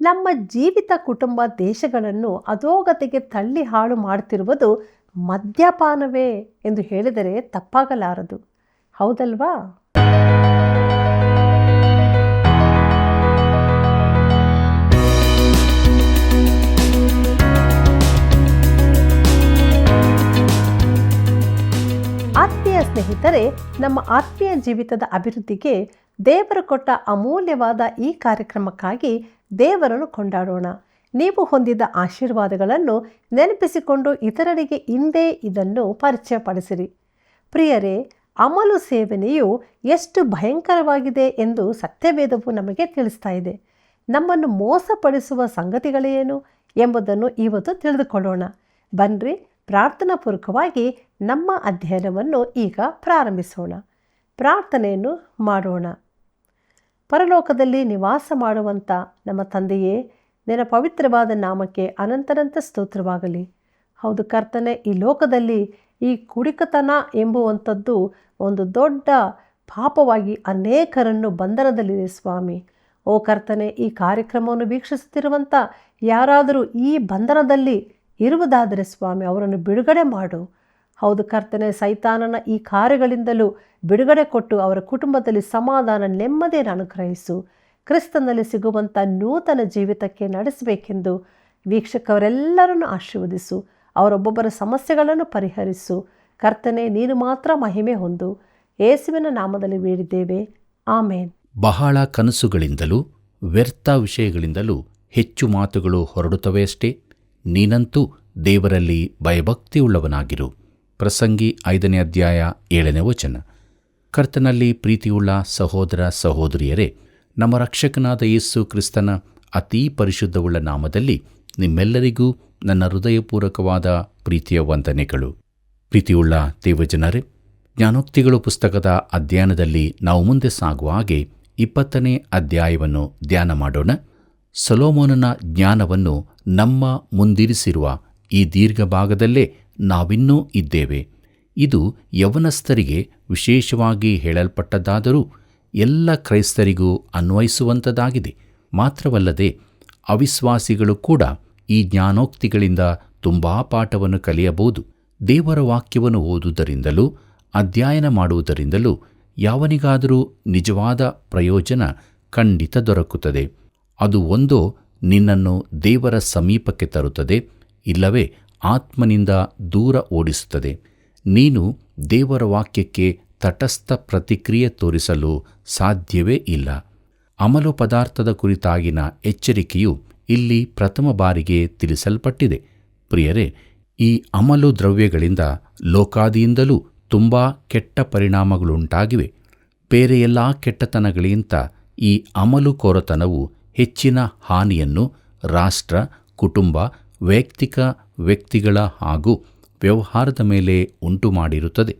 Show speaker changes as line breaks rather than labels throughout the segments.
ನಮ್ಮ ಜೀವಿತ ಕುಟುಂಬ ದೇಶಗಳನ್ನು ಅಧೋಗತಿಗೆ ತಳ್ಳಿ ಹಾಳು ಮಾಡುತ್ತಿರುವುದು ಮದ್ಯಪಾನವೇ ಎಂದು ಹೇಳಿದರೆ ತಪ್ಪಾಗಲಾರದು. ಹೌದಲ್ವಾ? ಆತ್ಮೀಯ ಸ್ನೇಹಿತರೆ, ನಮ್ಮ ಆತ್ಮೀಯ ಜೀವಿತದ ಅಭಿವೃದ್ಧಿಗೆ ದೇವರು ಕೊಟ್ಟ ಅಮೂಲ್ಯವಾದ ಈ ಕಾರ್ಯಕ್ರಮಕ್ಕಾಗಿ ದೇವರನ್ನು ಕೊಂಡಾಡೋಣ. ನೀವು ಹೊಂದಿದ ಆಶೀರ್ವಾದಗಳನ್ನು ನೆನಪಿಸಿಕೊಂಡು ಇತರರಿಗೆ ಹಿಂದೆ ಇದನ್ನು ಪರಿಚಯಪಡಿಸಿರಿ. ಪ್ರಿಯರೇ, ಅಮಲು ಸೇವನೆಯು ಎಷ್ಟು ಭಯಂಕರವಾಗಿದೆ ಎಂದು ಸತ್ಯವೇದವು ನಮಗೆ ತಿಳಿಸ್ತಾ ಇದೆ. ನಮ್ಮನ್ನು ಮೋಸಪಡಿಸುವ ಸಂಗತಿಗಳೇನು ಎಂಬುದನ್ನು ಇವತ್ತು ತಿಳಿದುಕೊಳ್ಳೋಣ. ಬನ್ನಿರಿ, ಪ್ರಾರ್ಥನಾಪೂರ್ವಕವಾಗಿ ನಮ್ಮ ಅಧ್ಯಯನವನ್ನು ಈಗ ಪ್ರಾರಂಭಿಸೋಣ. ಪ್ರಾರ್ಥನೆಯನ್ನು ಮಾಡೋಣ. ಪರಲೋಕದಲ್ಲಿ ನಿವಾಸ ಮಾಡುವಂಥ ನಮ್ಮ ತಂದೆಯೇ, ನಿನ್ನ ಪವಿತ್ರವಾದ ನಾಮಕ್ಕೆ ಅನಂತನಂತ ಸ್ತೋತ್ರವಾಗಲಿ. ಹೌದು ಕರ್ತನೆ, ಈ ಲೋಕದಲ್ಲಿ ಈ ಕುಡಿಕತನ ಎಂಬುವಂಥದ್ದು ಒಂದು ದೊಡ್ಡ ಪಾಪವಾಗಿ ಅನೇಕರನ್ನು ಬಂಧನದಲ್ಲಿದೆ ಸ್ವಾಮಿ. ಓ ಕರ್ತನೆ, ಈ ಕಾರ್ಯಕ್ರಮವನ್ನು ವೀಕ್ಷಿಸುತ್ತಿರುವಂಥ ಯಾರಾದರೂ ಈ ಬಂಧನದಲ್ಲಿ ಇರುವುದಾದರೆ ಸ್ವಾಮಿ, ಅವರನ್ನು ಬಿಡುಗಡೆ ಮಾಡು. ಹೌದು ಕರ್ತನೆ, ಸೈತಾನನ ಈ ಕಾರ್ಯಗಳಿಂದಲೂ ಬಿಡುಗಡೆ ಕೊಟ್ಟು ಅವರ ಕುಟುಂಬದಲ್ಲಿ ಸಮಾಧಾನ, ನೆಮ್ಮದಿಯನ್ನು ಅನುಗ್ರಹಿಸು. ಕ್ರಿಸ್ತನಲ್ಲಿ ಸಿಗುವಂಥ ನೂತನ ಜೀವಿತಕ್ಕೆ ನಡೆಸಬೇಕೆಂದು ವೀಕ್ಷಕರೆಲ್ಲರನ್ನು ಆಶೀರ್ವದಿಸು. ಅವರೊಬ್ಬೊಬ್ಬರ ಸಮಸ್ಯೆಗಳನ್ನು ಪರಿಹರಿಸು. ಕರ್ತನೆ, ನೀನು ಮಾತ್ರ ಮಹಿಮೆ ಹೊಂದು. ಯೇಸುವಿನ ನಾಮದಲ್ಲಿ ಬೇಡಿದ್ದೇವೆ, ಆಮೇನ್.
ಬಹಳ ಕನಸುಗಳಿಂದಲೂ ವ್ಯರ್ಥ ವಿಷಯಗಳಿಂದಲೂ ಹೆಚ್ಚು ಮಾತುಗಳು ಹೊರಡುತ್ತವೆ ಅಷ್ಟೇ. ನೀನಂತೂ ದೇವರಲ್ಲಿ ಭಯಭಕ್ತಿಯುಳ್ಳವನಾಗಿರು. ಪ್ರಸಂಗಿ 5ನೇ ಅಧ್ಯಾಯ 7ನೇ ವಚನ. ಕರ್ತನಲ್ಲಿ ಪ್ರೀತಿಯುಳ್ಳ ಸಹೋದರ ಸಹೋದರಿಯರೇ, ನಮ್ಮ ರಕ್ಷಕನಾದ ಯೇಸು ಕ್ರಿಸ್ತನ ಅತೀ ಪರಿಶುದ್ಧವುಳ್ಳ ನಾಮದಲ್ಲಿ ನಿಮ್ಮೆಲ್ಲರಿಗೂ ನನ್ನ ಹೃದಯಪೂರ್ವಕವಾದ ಪ್ರೀತಿಯ ವಂದನೆಗಳು. ಪ್ರೀತಿಯುಳ್ಳ ದೇವಜನರೇ, ಜ್ಞಾನೋಕ್ತಿಗಳು ಪುಸ್ತಕದ ಅಧ್ಯಯನದಲ್ಲಿ ನಾವು ಮುಂದೆ ಸಾಗುವ ಹಾಗೆ 20ನೇ ಅಧ್ಯಾಯವನ್ನು ಧ್ಯಾನ ಮಾಡೋಣ. ಸೊಲೊಮೋನನ ಜ್ಞಾನವನ್ನು ನಮ್ಮ ಮುಂದಿರಿಸಿರುವ ಈ ದೀರ್ಘ ಭಾಗದಲ್ಲೇ ನಾವಿನ್ನೂ ಇದ್ದೇವೆ. ಇದು ಯೌವನಸ್ಥರಿಗೆ ವಿಶೇಷವಾಗಿ ಹೇಳಲ್ಪಟ್ಟದ್ದಾದರೂ ಎಲ್ಲ ಕ್ರೈಸ್ತರಿಗೂ ಅನ್ವಯಿಸುವಂಥದ್ದಾಗಿದೆ. ಮಾತ್ರವಲ್ಲದೆ ಅವಿಶ್ವಾಸಿಗಳು ಕೂಡ ಈ ಜ್ಞಾನೋಕ್ತಿಗಳಿಂದ ತುಂಬ ಪಾಠವನ್ನು ಕಲಿಯಬಹುದು. ದೇವರ ವಾಕ್ಯವನ್ನು ಓದುವುದರಿಂದಲೂ ಅಧ್ಯಯನ ಮಾಡುವುದರಿಂದಲೂ ಯಾವನಿಗಾದರೂ ನಿಜವಾದ ಪ್ರಯೋಜನ ಖಂಡಿತ ದೊರಕುತ್ತದೆ. ಅದು ಒಂದೋ ನಿನ್ನನ್ನು ದೇವರ ಸಮೀಪಕ್ಕೆ ತರುತ್ತದೆ, ಇಲ್ಲವೇ ಆತ್ಮನಿಂದ ದೂರ ಓಡಿಸುತ್ತದೆ. ನೀನು ದೇವರ ವಾಕ್ಯಕ್ಕೆ ತಟಸ್ಥ ಪ್ರತಿಕ್ರಿಯೆ ತೋರಿಸಲು ಸಾಧ್ಯವೇ ಇಲ್ಲ. ಅಮಲು ಪದಾರ್ಥದ ಕುರಿತಾಗಿನ ಎಚ್ಚರಿಕೆಯು ಇಲ್ಲಿ ಪ್ರಥಮ ಬಾರಿಗೆ ತಿಳಿಸಲ್ಪಟ್ಟಿದೆ. ಪ್ರಿಯರೇ, ಈ ಅಮಲು ದ್ರವ್ಯಗಳಿಂದ ಲೋಕಾದಿಯಿಂದಲೂ ತುಂಬ ಕೆಟ್ಟ ಪರಿಣಾಮಗಳುಂಟಾಗಿವೆ. ಬೇರೆ ಎಲ್ಲ ಕೆಟ್ಟತನಗಳಿಗಿಂತ ಈ ಅಮಲುಕೋರತನವು ಹೆಚ್ಚಿನ ಹಾನಿಯನ್ನು ರಾಷ್ಟ್ರ, ಕುಟುಂಬ, ವೈಯಕ್ತಿಕ ವ್ಯಕ್ತಿಗಳ ಹಾಗೂ ವ್ಯವಹಾರದ ಮೇಲೆ ಉಂಟು ಮಾಡಿರುತ್ತದೆ.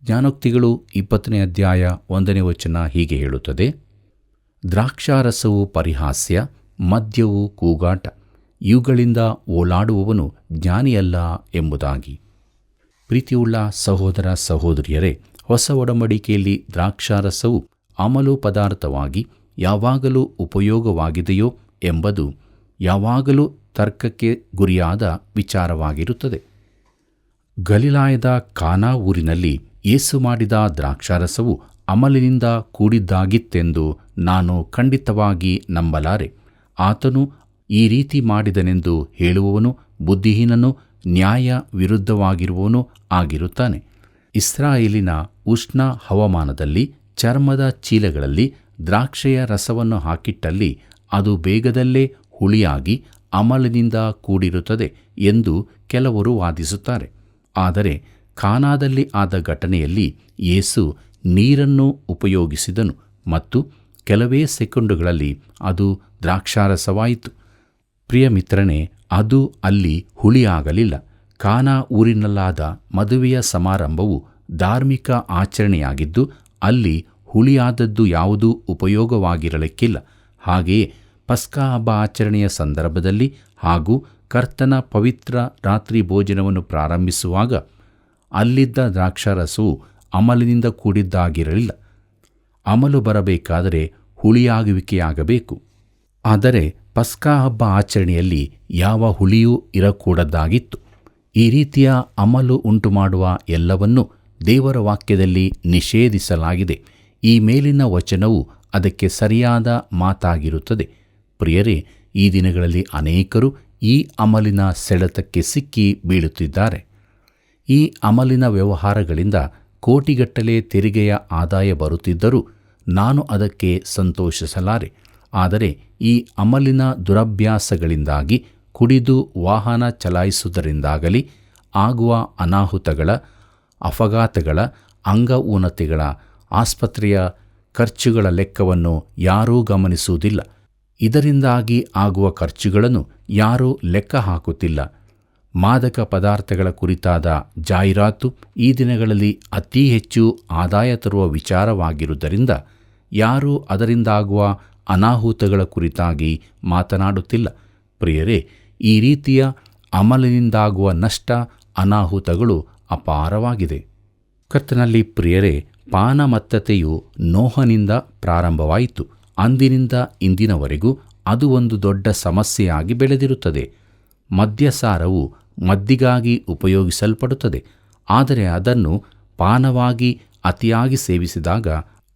ಜ್ಞಾನೋಕ್ತಿಗಳು 20ನೇ ಅಧ್ಯಾಯ 1ನೇ ವಚನ ಹೀಗೆ ಹೇಳುತ್ತದೆ: ದ್ರಾಕ್ಷಾರಸವು ಪರಿಹಾಸ್ಯ, ಮದ್ಯವು ಕೂಗಾಟ, ಇವುಗಳಿಂದ ಓಲಾಡುವವನು ಜ್ಞಾನಿಯಲ್ಲ ಎಂಬುದಾಗಿ. ಪ್ರೀತಿಯುಳ್ಳ ಸಹೋದರ ಸಹೋದರಿಯರೇ, ಹೊಸ ಒಡಂಬಡಿಕೆಯಲ್ಲಿ ದ್ರಾಕ್ಷಾರಸವು ಅಮಲು ಪದಾರ್ಥವಾಗಿ ಯಾವಾಗಲೂ ಉಪಯೋಗವಾಗಿದೆಯೋ ಎಂಬುದು ಯಾವಾಗಲೂ ತರ್ಕಕ್ಕೆ ಗುರಿಯಾದ ವಿಚಾರವಾಗಿರುತ್ತದೆ. ಗಲಿಲಾಯದ ಕಾನಾ ಊರಿನಲ್ಲಿ ಯೇಸು ಮಾಡಿದ ದ್ರಾಕ್ಷಾರಸವು ಅಮಲಿನಿಂದ ಕೂಡಿದ್ದಾಗಿತ್ತೆಂದು ನಾನು ಖಂಡಿತವಾಗಿ ನಂಬಲಾರೆ. ಆತನು ಈ ರೀತಿ ಮಾಡಿದನೆಂದು ಹೇಳುವವನು ಬುದ್ಧಿಹೀನನು, ನ್ಯಾಯ ವಿರುದ್ಧವಾಗಿರುವವನು ಆಗಿರುತ್ತಾನೆ. ಇಸ್ರಾಯೇಲಿನ ಉಷ್ಣ ಹವಾಮಾನದಲ್ಲಿ ಚರ್ಮದ ಚೀಲಗಳಲ್ಲಿ ದ್ರಾಕ್ಷೆಯ ರಸವನ್ನು ಹಾಕಿಟ್ಟಲ್ಲಿ ಅದು ಬೇಗದಲ್ಲೇ ಹುಳಿಯಾಗಿ ಅಮಲಿನಿಂದ ಕೂಡಿರುತ್ತದೆ ಎಂದು ಕೆಲವರು ವಾದಿಸುತ್ತಾರೆ. ಆದರೆ ಕಾನಾದಲ್ಲಿ ಆದ ಘಟನೆಯಲ್ಲಿ ಯೇಸು ನೀರನ್ನು ಉಪಯೋಗಿಸಿದನು ಮತ್ತು ಕೆಲವೇ ಸೆಕೆಂಡುಗಳಲ್ಲಿ ಅದು ದ್ರಾಕ್ಷಾರಸವಾಯಿತು. ಪ್ರಿಯ ಮಿತ್ರನೇ, ಅದು ಅಲ್ಲಿ ಹುಳಿಯಾಗಲಿಲ್ಲ. ಕಾನಾ ಊರಿನಲ್ಲಾದ ಮದುವೆಯ ಸಮಾರಂಭವು ಧಾರ್ಮಿಕ ಆಚರಣೆಯಾಗಿದ್ದು ಅಲ್ಲಿ ಹುಳಿಯಾದದ್ದು ಯಾವುದೂ ಉಪಯೋಗವಾಗಿರಲಿಕ್ಕಿಲ್ಲ. ಹಾಗೆಯೇ ಪಸ್ಕಾ ಹಬ್ಬ ಆಚರಣೆಯ ಸಂದರ್ಭದಲ್ಲಿ ಹಾಗೂ ಕರ್ತನ ಪವಿತ್ರ ರಾತ್ರಿ ಭೋಜನವನ್ನು ಪ್ರಾರಂಭಿಸುವಾಗ ಅಲ್ಲಿದ್ದ ದ್ರಾಕ್ಷಾರಸವು ಅಮಲಿನಿಂದ ಕೂಡಿದ್ದಾಗಿರಲಿಲ್ಲ. ಅಮಲು ಬರಬೇಕಾದರೆ ಹುಳಿಯಾಗುವಿಕೆಯಾಗಬೇಕು. ಆದರೆ ಪಸ್ಕಾ ಹಬ್ಬ ಆಚರಣೆಯಲ್ಲಿ ಯಾವ ಹುಳಿಯೂ ಇರಕೂಡದಾಗಿತ್ತು. ಈ ರೀತಿಯ ಅಮಲು ಉಂಟುಮಾಡುವ ಎಲ್ಲವನ್ನೂ ದೇವರ ವಾಕ್ಯದಲ್ಲಿ ನಿಷೇಧಿಸಲಾಗಿದೆ. ಈ ಮೇಲಿನ ವಚನವು ಅದಕ್ಕೆ ಸರಿಯಾದ ಮಾತಾಗಿರುತ್ತದೆ. ಪ್ರಿಯರೇ, ಈ ದಿನಗಳಲ್ಲಿ ಅನೇಕರು ಈ ಅಮಲಿನ ಸೆಳೆತಕ್ಕೆ ಸಿಕ್ಕಿ ಬೀಳುತ್ತಿದ್ದಾರೆ. ಈ ಅಮಲಿನ ವ್ಯವಹಾರಗಳಿಂದ ಕೋಟಿಗಟ್ಟಲೆ ತೆರಿಗೆಯ ಆದಾಯ ಬರುತ್ತಿದ್ದರೂ ನಾನು ಅದಕ್ಕೆ ಸಂತೋಷಿಸಲಾರೆ. ಆದರೆ ಈ ಅಮಲಿನ ದುರಭ್ಯಾಸಗಳಿಂದಾಗಿ ಕುಡಿದು ವಾಹನ ಚಲಾಯಿಸುವುದರಿಂದಾಗಲಿ ಆಗುವ ಅನಾಹುತಗಳ, ಅಪಘಾತಗಳ, ಅಂಗಊನತೆಗಳ, ಆಸ್ಪತ್ರೆಯ ಖರ್ಚುಗಳ ಲೆಕ್ಕವನ್ನು ಯಾರೂ ಗಮನಿಸುವುದಿಲ್ಲ. ಇದರಿಂದಾಗಿ ಆಗುವ ಖರ್ಚುಗಳನ್ನು ಯಾರೂ ಲೆಕ್ಕ ಹಾಕುತ್ತಿಲ್ಲ. ಮಾದಕ ಪದಾರ್ಥಗಳ ಕುರಿತಾದ ಜಾಹೀರಾತು ಈ ದಿನಗಳಲ್ಲಿ ಅತಿ ಹೆಚ್ಚು ಆದಾಯ ತರುವ ವಿಚಾರವಾಗಿರುವುದರಿಂದ ಯಾರೂ ಅದರಿಂದಾಗುವ ಅನಾಹುತಗಳ ಕುರಿತಾಗಿ ಮಾತನಾಡುತ್ತಿಲ್ಲ. ಪ್ರಿಯರೇ, ಈ ರೀತಿಯ ಅಮಲಿನಿಂದಾಗುವ ನಷ್ಟ, ಅನಾಹುತಗಳು ಅಪಾರವಾಗಿದೆ. ಕರ್ತನಲ್ಲಿ ಪ್ರಿಯರೇ, ಪಾನಮತ್ತತೆಯು ನೋಹನಿಂದ ಪ್ರಾರಂಭವಾಯಿತು. ಅಂದಿನಿಂದ ಇಂದಿನವರೆಗೂ ಅದು ಒಂದು ದೊಡ್ಡ ಸಮಸ್ಯೆಯಾಗಿ ಬೆಳೆದಿರುತ್ತದೆ. ಮದ್ಯಸಾರವು ಮದ್ದಿಗಾಗಿ ಉಪಯೋಗಿಸಲ್ಪಡುತ್ತದೆ. ಆದರೆ ಅದನ್ನು ಪಾನವಾಗಿ ಅತಿಯಾಗಿ ಸೇವಿಸಿದಾಗ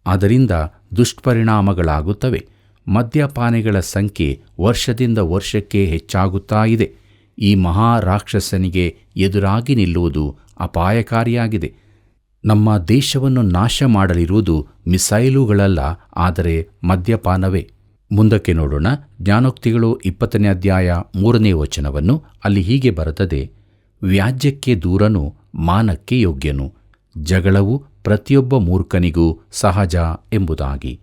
ಅದರಿಂದ ದುಷ್ಪರಿಣಾಮಗಳಾಗುತ್ತವೆ. ಮದ್ಯಪಾನಿಗಳ ಸಂಖ್ಯೆ ವರ್ಷದಿಂದ ವರ್ಷಕ್ಕೆ ಹೆಚ್ಚಾಗುತ್ತಾ ಇದೆ. ಈ ಮಹಾರಾಕ್ಷಸನಿಗೆ ಎದುರಾಗಿ ನಿಲ್ಲುವುದು ಅಪಾಯಕಾರಿಯಾಗಿದೆ. ನಮ್ಮ ದೇಶವನ್ನು ನಾಶ ಮಾಡಲಿರುವುದು ಮಿಸೈಲುಗಳಲ್ಲ, ಆದರೆ ಮದ್ಯಪಾನವೇ. ಮುಂದಕ್ಕೆ ನೋಡೋಣ. ಜ್ಞಾನೋಕ್ತಿಗಳು 20ನೇ ಅಧ್ಯಾಯ 3ನೇ ವಚನವನ್ನು. ಅಲ್ಲಿ ಹೀಗೆ ಬರುತ್ತದೆ: ವ್ಯಾಜ್ಯಕ್ಕೆ ದೂರನು ಮಾನಕ್ಕೆ ಯೋಗ್ಯನು, ಜಗಳವು ಪ್ರತಿಯೊಬ್ಬ ಮೂರ್ಖನಿಗೂ ಸಹಜ ಎಂಬುದಾಗಿ.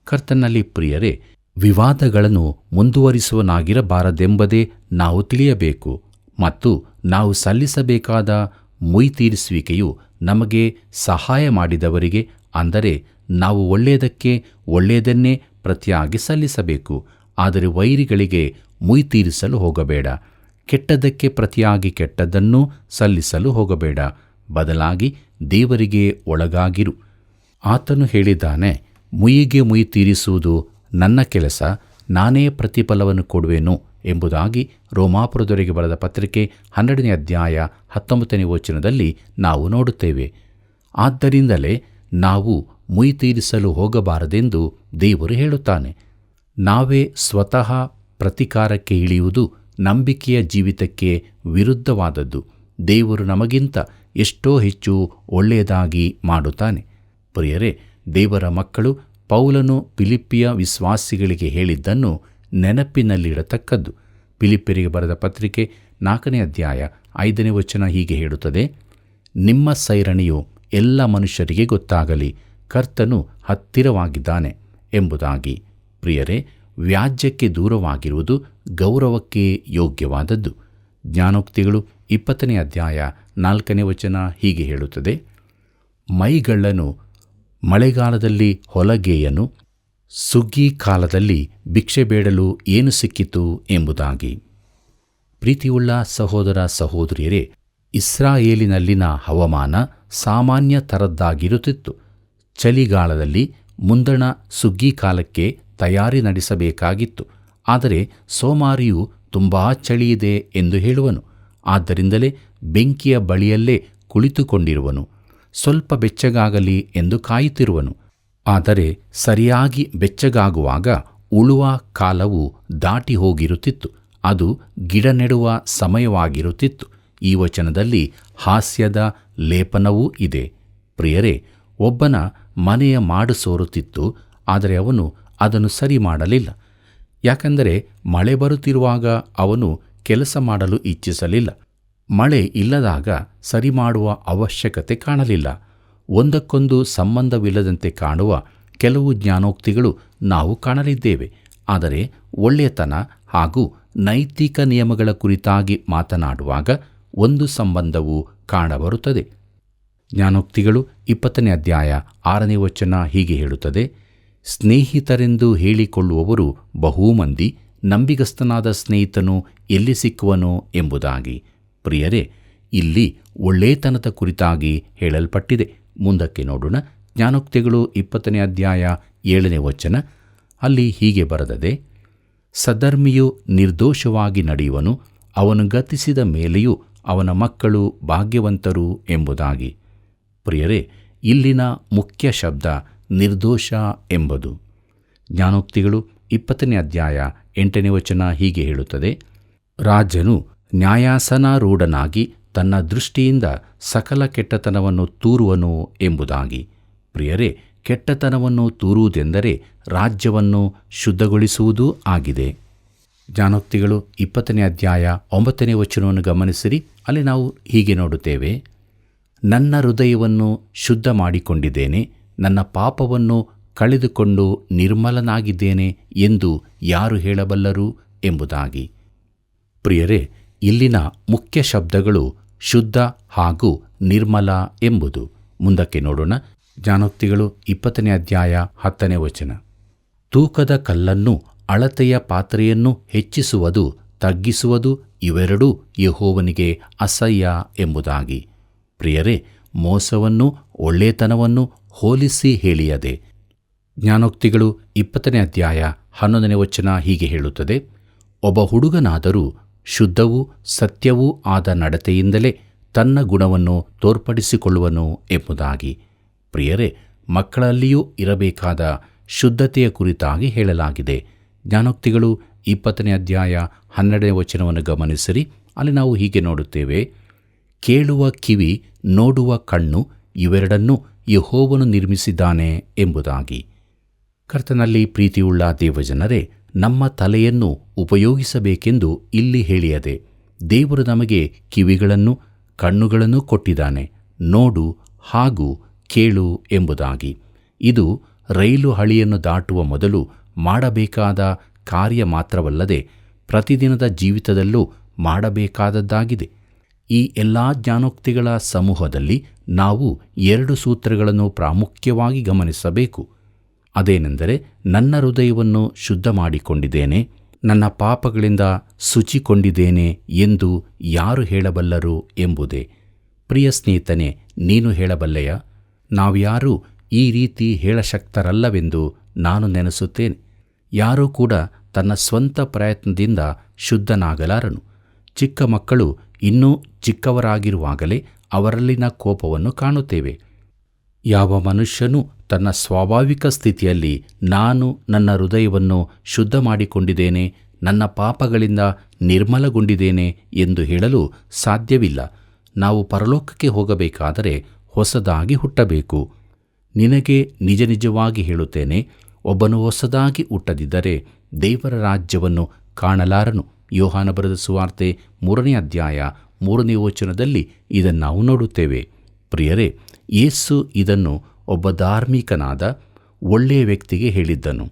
ಕರ್ತನಲ್ಲಿ ಪ್ರಿಯರೇ, ವಿವಾದಗಳನ್ನು ಮುಂದುವರಿಸುವನಾಗಿರಬಾರದೆಂಬುದೇ ನಾವು ತಿಳಿಯಬೇಕು. ಮತ್ತು ನಾವು ಸಲ್ಲಿಸಬೇಕಾದ ಮುಯ್ತೀರಿಸುವಿಕೆಯು ನಮಗೆ ಸಹಾಯ ಮಾಡಿದವರಿಗೆ, ಅಂದರೆ ನಾವು ಒಳ್ಳೆಯದಕ್ಕೆ ಒಳ್ಳೆಯದನ್ನೇ ಪ್ರತಿಯಾಗಿ ಸಲ್ಲಿಸಬೇಕು. ಆದರೆ ವೈರಿಗಳಿಗೆ ಮುಯ್ತೀರಿಸಲು ಹೋಗಬೇಡ. ಕೆಟ್ಟದ್ದಕ್ಕೆ ಪ್ರತಿಯಾಗಿ ಕೆಟ್ಟದ್ದನ್ನೂ ಸಲ್ಲಿಸಲು ಹೋಗಬೇಡ. ಬದಲಾಗಿ ದೇವರಿಗೆ ಒಳಗಾಗಿರು. ಆತನು ಹೇಳಿದ್ದಾನೆ, ಮುಯ್ಯಿಗೆ ಮುಯ್ಯಿ ತೀರಿಸುವುದು ನನ್ನ ಕೆಲಸ, ನಾನೇ ಪ್ರತಿಫಲವನ್ನು ಕೊಡುವೆನು ಎಂಬುದಾಗಿ ರೋಮಾಪುರದವರಿಗೆ ಬರೆದ ಪತ್ರಿಕೆ 12ನೇ ಅಧ್ಯಾಯ 19ನೇ ವಚನದಲ್ಲಿ ನಾವು ನೋಡುತ್ತೇವೆ. ಆದ್ದರಿಂದಲೇ ನಾವು ಮುಯ್ಯಿ ತೀರಿಸಲು ಹೋಗಬಾರದೆಂದು ದೇವರು ಹೇಳುತ್ತಾನೆ. ನಾವೇ ಸ್ವತಃ ಪ್ರತಿಕಾರಕ್ಕೆ ಇಳಿಯುವುದು ನಂಬಿಕೆಯ ಜೀವಿತಕ್ಕೆ ವಿರುದ್ಧವಾದದ್ದು. ದೇವರು ನಮಗಿಂತ ಎಷ್ಟೋ ಹೆಚ್ಚು ಒಳ್ಳೆಯದಾಗಿ ಮಾಡುತ್ತಾನೆ. ಪ್ರಿಯರೇ, ದೇವರ ಮಕ್ಕಳು ಪೌಲನು ಫಿಲಿಪ್ಪಿಯ ವಿಶ್ವಾಸಿಗಳಿಗೆ ಹೇಳಿದ್ದನ್ನು ನೆನಪಿನಲ್ಲಿಡತಕ್ಕದ್ದು. ಫಿಲಿಪ್ಯರಿಗೆ ಬರೆದ ಪತ್ರಿಕೆ 4ನೇ ಅಧ್ಯಾಯ 5ನೇ ವಚನ ಹೀಗೆ ಹೇಳುತ್ತದೆ: ನಿಮ್ಮ ಸೈರಣೆಯು ಎಲ್ಲ ಮನುಷ್ಯರಿಗೆ ಗೊತ್ತಾಗಲಿ, ಕರ್ತನು ಹತ್ತಿರವಾಗಿದ್ದಾನೆ ಎಂಬುದಾಗಿ. ಪ್ರಿಯರೇ, ವ್ಯಾಜ್ಯಕ್ಕೆ ದೂರವಾಗಿರುವುದು ಗೌರವಕ್ಕೆ ಯೋಗ್ಯವಾದದ್ದು. ಜ್ಞಾನೋಕ್ತಿಗಳು 20ನೇ ಅಧ್ಯಾಯ 4ನೇ ವಚನ ಹೀಗೆ ಹೇಳುತ್ತದೆ: ಮೈಗಳ್ಳನು ಮಳೆಗಾಲದಲ್ಲಿ ಹೊಲಗೇಯನು, ಸುಗ್ಗಿ ಕಾಲದಲ್ಲಿ ಭಿಕ್ಷೆ ಬೇಡಲು ಏನು ಸಿಕ್ಕಿತು ಎಂಬುದಾಗಿ. ಪ್ರೀತಿಯುಳ್ಳ ಸಹೋದರ ಸಹೋದರಿಯರೇ, ಇಸ್ರಾಯೇಲಿನಲ್ಲಿನ ಹವಾಮಾನ ಸಾಮಾನ್ಯ ಥರದ್ದಾಗಿರುತ್ತಿತ್ತು. ಚಳಿಗಾಲದಲ್ಲಿ ಮುಂದಣ ಸುಗ್ಗಿ ಕಾಲಕ್ಕೆ ತಯಾರಿ ನಡೆಸಬೇಕಾಗಿತ್ತು. ಆದರೆ ಸೋಮಾರಿಯು ತುಂಬ ಚಳಿಯಿದೆ ಎಂದು ಹೇಳುವನು. ಆದ್ದರಿಂದಲೇ ಬೆಂಕಿಯ ಬಳಿಯಲ್ಲೇ ಕುಳಿತುಕೊಂಡಿರುವನು. ಸ್ವಲ್ಪ ಬೆಚ್ಚಗಾಗಲಿ ಎಂದು ಕಾಯುತ್ತಿರುವನು. ಆದರೆ ಸರಿಯಾಗಿ ಬೆಚ್ಚಗಾಗುವಾಗ ಉಳುವ ಕಾಲವು ದಾಟಿ ಹೋಗಿರುತ್ತಿತ್ತು. ಅದು ಗಿಡ ನೆಡುವ ಸಮಯವಾಗಿರುತ್ತಿತ್ತು. ಈ ವಚನದಲ್ಲಿ ಹಾಸ್ಯದ ಲೇಪನವೂ ಇದೆ. ಪ್ರಿಯರೇ, ಒಬ್ಬನ ಮನೆಯ ಮಾಡು ಸೋರುತ್ತಿತ್ತು, ಆದರೆ ಅವನು ಅದನ್ನು ಸರಿ ಮಾಡಲಿಲ್ಲ. ಯಾಕೆಂದರೆ ಮಳೆ ಬರುತ್ತಿರುವಾಗ ಅವನು ಕೆಲಸ ಮಾಡಲು ಇಚ್ಛಿಸಲಿಲ್ಲ. ಮಳೆ ಇಲ್ಲದಾಗ ಸರಿ ಮಾಡುವ ಅವಶ್ಯಕತೆ ಕಾಣಲಿಲ್ಲ. ಒಂದಕ್ಕೊಂದು ಸಂಬಂಧವಿಲ್ಲದಂತೆ ಕಾಣುವ ಕೆಲವು ಜ್ಞಾನೋಕ್ತಿಗಳು ನಾವು ಕಾಣಲಿದ್ದೇವೆ. ಆದರೆ ಒಳ್ಳೆಯತನ ಹಾಗೂ ನೈತಿಕ ನಿಯಮಗಳ ಕುರಿತಾಗಿ ಮಾತನಾಡುವಾಗ ಒಂದು ಸಂಬಂಧವು ಕಾಣಬರುತ್ತದೆ. ಜ್ಞಾನೋಕ್ತಿಗಳು 20ನೇ ಅಧ್ಯಾಯ 6ನೇ ವಚನ ಹೀಗೆ ಹೇಳುತ್ತದೆ: ಸ್ನೇಹಿತರೆಂದು ಹೇಳಿಕೊಳ್ಳುವವರು ಬಹು ಮಂದಿ, ನಂಬಿಗಸ್ತನಾದ ಸ್ನೇಹಿತನು ಎಲ್ಲಿ ಸಿಕ್ಕುವನು ಎಂಬುದಾಗಿ. ಪ್ರಿಯರೇ, ಇಲ್ಲಿ ಒಳ್ಳೆತನದ ಕುರಿತಾಗಿ ಹೇಳಲ್ಪಟ್ಟಿದೆ. ಮುಂದಕ್ಕೆ ನೋಡೋಣ. ಜ್ಞಾನೋಕ್ತಿಗಳು 20ನೇ ಅಧ್ಯಾಯ 7ನೇ ವಚನ. ಅಲ್ಲಿ ಹೀಗೆ ಬರೆದದೆ: ಸಧರ್ಮಿಯು ನಿರ್ದೋಷವಾಗಿ ನಡೆಯುವನು, ಅವನು ಗತಿಸಿದ ಮೇಲೆಯೂ ಅವನ ಮಕ್ಕಳು ಭಾಗ್ಯವಂತರು ಎಂಬುದಾಗಿ. ಪ್ರಿಯರೇ, ಇಲ್ಲಿನ ಮುಖ್ಯ ಶಬ್ದ ನಿರ್ದೋಷ ಎಂಬುದು. ಜ್ಞಾನೋಕ್ತಿಗಳು 20ನೇ ಅಧ್ಯಾಯ 8ನೇ ವಚನ ಹೀಗೆ ಹೇಳುತ್ತದೆ: ರಾಜನು ನ್ಯಾಯಾಸನಾರೂಢನಾಗಿ ತನ್ನ ದೃಷ್ಟಿಯಿಂದ ಸಕಲ ಕೆಟ್ಟತನವನ್ನು ತೂರುವನು ಎಂಬುದಾಗಿ. ಪ್ರಿಯರೇ, ಕೆಟ್ಟತನವನ್ನು ತೂರುವುದೆಂದರೆ ರಾಜ್ಯವನ್ನು ಶುದ್ಧಗೊಳಿಸುವುದೂ ಆಗಿದೆ. ಜ್ಞಾನೋಕ್ತಿಗಳು 20ನೇ ಅಧ್ಯಾಯ 9ನೇ ವಚನವನ್ನು ಗಮನಿಸಿರಿ. ಅಲ್ಲಿ ನಾವು ಹೀಗೆ ನೋಡುತ್ತೇವೆ: ನನ್ನ ಹೃದಯವನ್ನು ಶುದ್ಧ ಮಾಡಿಕೊಂಡಿದ್ದೇನೆ, ನನ್ನ ಪಾಪವನ್ನು ಕಳೆದುಕೊಂಡು ನಿರ್ಮಲನಾಗಿದ್ದೇನೆ ಎಂದು ಯಾರು ಹೇಳಬಲ್ಲರು ಎಂಬುದಾಗಿ. ಪ್ರಿಯರೇ, ಇಲ್ಲಿನ ಮುಖ್ಯ ಶಬ್ದಗಳು ಶುದ್ಧ ಹಾಗೂ ನಿರ್ಮಲ ಎಂಬುದು. ಮುಂದಕ್ಕೆ ನೋಡೋಣ. ಜ್ಞಾನೋಕ್ತಿಗಳು 20ನೇ ಅಧ್ಯಾಯ 10ನೇ ವಚನ: ತೂಕದ ಕಲ್ಲನ್ನು ಅಳತೆಯ ಪಾತ್ರೆಯನ್ನು ಹೆಚ್ಚಿಸುವುದು ತಗ್ಗಿಸುವುದು ಇವೆರಡೂ ಯೆಹೋವನಿಗೆ ಅಸಹ್ಯ ಎಂಬುದಾಗಿ. ಪ್ರಿಯರೇ, ಮೋಸವನ್ನು ಒಳ್ಳೆತನವನ್ನು ಹೋಲಿಸಿ ಹೇಳಿಯದೆ. ಜ್ಞಾನೋಕ್ತಿಗಳು 20ನೇ ಅಧ್ಯಾಯ 11ನೇ ವಚನ ಹೀಗೆ ಹೇಳುತ್ತದೆ: ಒಬ್ಬ ಹುಡುಗನಾದರೂ ಶುದ್ಧವೂ ಸತ್ಯವೂ ಆದ ನಡತೆಯಿಂದಲೇ ತನ್ನ ಗುಣವನ್ನು ತೋರ್ಪಡಿಸಿಕೊಳ್ಳುವನು ಎಂಬುದಾಗಿ. ಪ್ರಿಯರೇ, ಮಕ್ಕಳಲ್ಲಿಯೂ ಇರಬೇಕಾದ ಶುದ್ಧತೆಯ ಕುರಿತಾಗಿ ಹೇಳಲಾಗಿದೆ. ಜ್ಞಾನೋಕ್ತಿಗಳು 20ನೇ ಅಧ್ಯಾಯ 12ನೇ ವಚನವನ್ನು ಗಮನಿಸಿರಿ. ಅಲ್ಲಿ ನಾವು ಹೀಗೆ ನೋಡುತ್ತೇವೆ: ಕೇಳುವ ಕಿವಿ, ನೋಡುವ ಕಣ್ಣು ಇವೆರಡನ್ನೂ ಯೆಹೋವನು ನಿರ್ಮಿಸಿದ್ದಾನೆ ಎಂಬುದಾಗಿ. ಕರ್ತನಲ್ಲಿ ಪ್ರೀತಿಯುಳ್ಳ ದೇವಜನರೇ, ನಮ್ಮ ತಲೆಯನ್ನು ಉಪಯೋಗಿಸಬೇಕೆಂದು ಇಲ್ಲಿ ಹೇಳಿಯದೆ. ದೇವರು ನಮಗೆ ಕಿವಿಗಳನ್ನು ಕಣ್ಣುಗಳನ್ನು ಕೊಟ್ಟಿದ್ದಾನೆ, ನೋಡು ಹಾಗೂ ಕೇಳು ಎಂಬುದಾಗಿ. ಇದು ರೈಲು ಹಳಿಯನ್ನು ದಾಟುವ ಮೊದಲು ಮಾಡಬೇಕಾದ ಕಾರ್ಯ ಮಾತ್ರವಲ್ಲದೆ ಪ್ರತಿದಿನದ ಜೀವಿತದಲ್ಲೂ ಮಾಡಬೇಕಾದದ್ದಾಗಿದೆ. ಈ ಎಲ್ಲ ಜ್ಞಾನೋಕ್ತಿಗಳ ಸಮೂಹದಲ್ಲಿ ನಾವು 2 ಸೂತ್ರಗಳನ್ನು ಪ್ರಾಮುಖ್ಯವಾಗಿ ಗಮನಿಸಬೇಕು. ಅದೇನೆಂದರೆ, ನನ್ನ ಹೃದಯವನ್ನು ಶುದ್ಧ ಮಾಡಿಕೊಂಡಿದ್ದೇನೆ, ನನ್ನ ಪಾಪಗಳಿಂದ ಶುಚಿಕೊಂಡಿದ್ದೇನೆ ಎಂದು ಯಾರು ಹೇಳಬಲ್ಲರು ಎಂಬುದೇ. ಪ್ರಿಯ ಸ್ನೇಹಿತನೇ, ನೀನು ಹೇಳಬಲ್ಲೆಯ? ನಾವ್ಯಾರೂ ಈ ರೀತಿ ಹೇಳಶಕ್ತರಲ್ಲವೆಂದು ನಾನು ನೆನೆಸುತ್ತೇನೆ. ಯಾರೂ ಕೂಡ ತನ್ನ ಸ್ವಂತ ಪ್ರಯತ್ನದಿಂದ ಶುದ್ಧನಾಗಲಾರನು. ಚಿಕ್ಕ ಮಕ್ಕಳು ಇನ್ನೂ ಚಿಕ್ಕವರಾಗಿರುವಾಗಲೇ ಅವರಲ್ಲಿನ ಕೋಪವನ್ನು ಕಾಣುತ್ತೇವೆ. ಯಾವ ಮನುಷ್ಯನೂ ತನ್ನ ಸ್ವಾಭಾವಿಕ ಸ್ಥಿತಿಯಲ್ಲಿ ನಾನು ನನ್ನ ಹೃದಯವನ್ನು ಶುದ್ಧ ಮಾಡಿಕೊಂಡಿದ್ದೇನೆ, ನನ್ನ ಪಾಪಗಳಿಂದ ನಿರ್ಮಲಗೊಂಡಿದ್ದೇನೆ ಎಂದು ಹೇಳಲು ಸಾಧ್ಯವಿಲ್ಲ. ನಾವು ಪರಲೋಕಕ್ಕೆ ಹೋಗಬೇಕಾದರೆ ಹೊಸದಾಗಿ ಹುಟ್ಟಬೇಕು. ನಿನಗೆ ನಿಜ ನಿಜವಾಗಿ ಹೇಳುತ್ತೇನೆ, ಒಬ್ಬನು ಹೊಸದಾಗಿ ಹುಟ್ಟದಿದ್ದರೆ ದೇವರ ರಾಜ್ಯವನ್ನು ಕಾಣಲಾರನು. ಯೋಹಾನ ಬರೆದ ಸುವಾರ್ತೆ 3ನೇ ಅಧ್ಯಾಯ 3ನೇ ವಚನದಲ್ಲಿ ಇದನ್ನು ನಾವು ನೋಡುತ್ತೇವೆ. ಪ್ರಿಯರೇ, ಯೇಸು ಇದನ್ನು ಒಬ್ಬ ಧಾರ್ಮಿಕನಾದ ಒಳ್ಳೆಯ ವ್ಯಕ್ತಿಗೆ ಹೇಳಿದ್ದನು.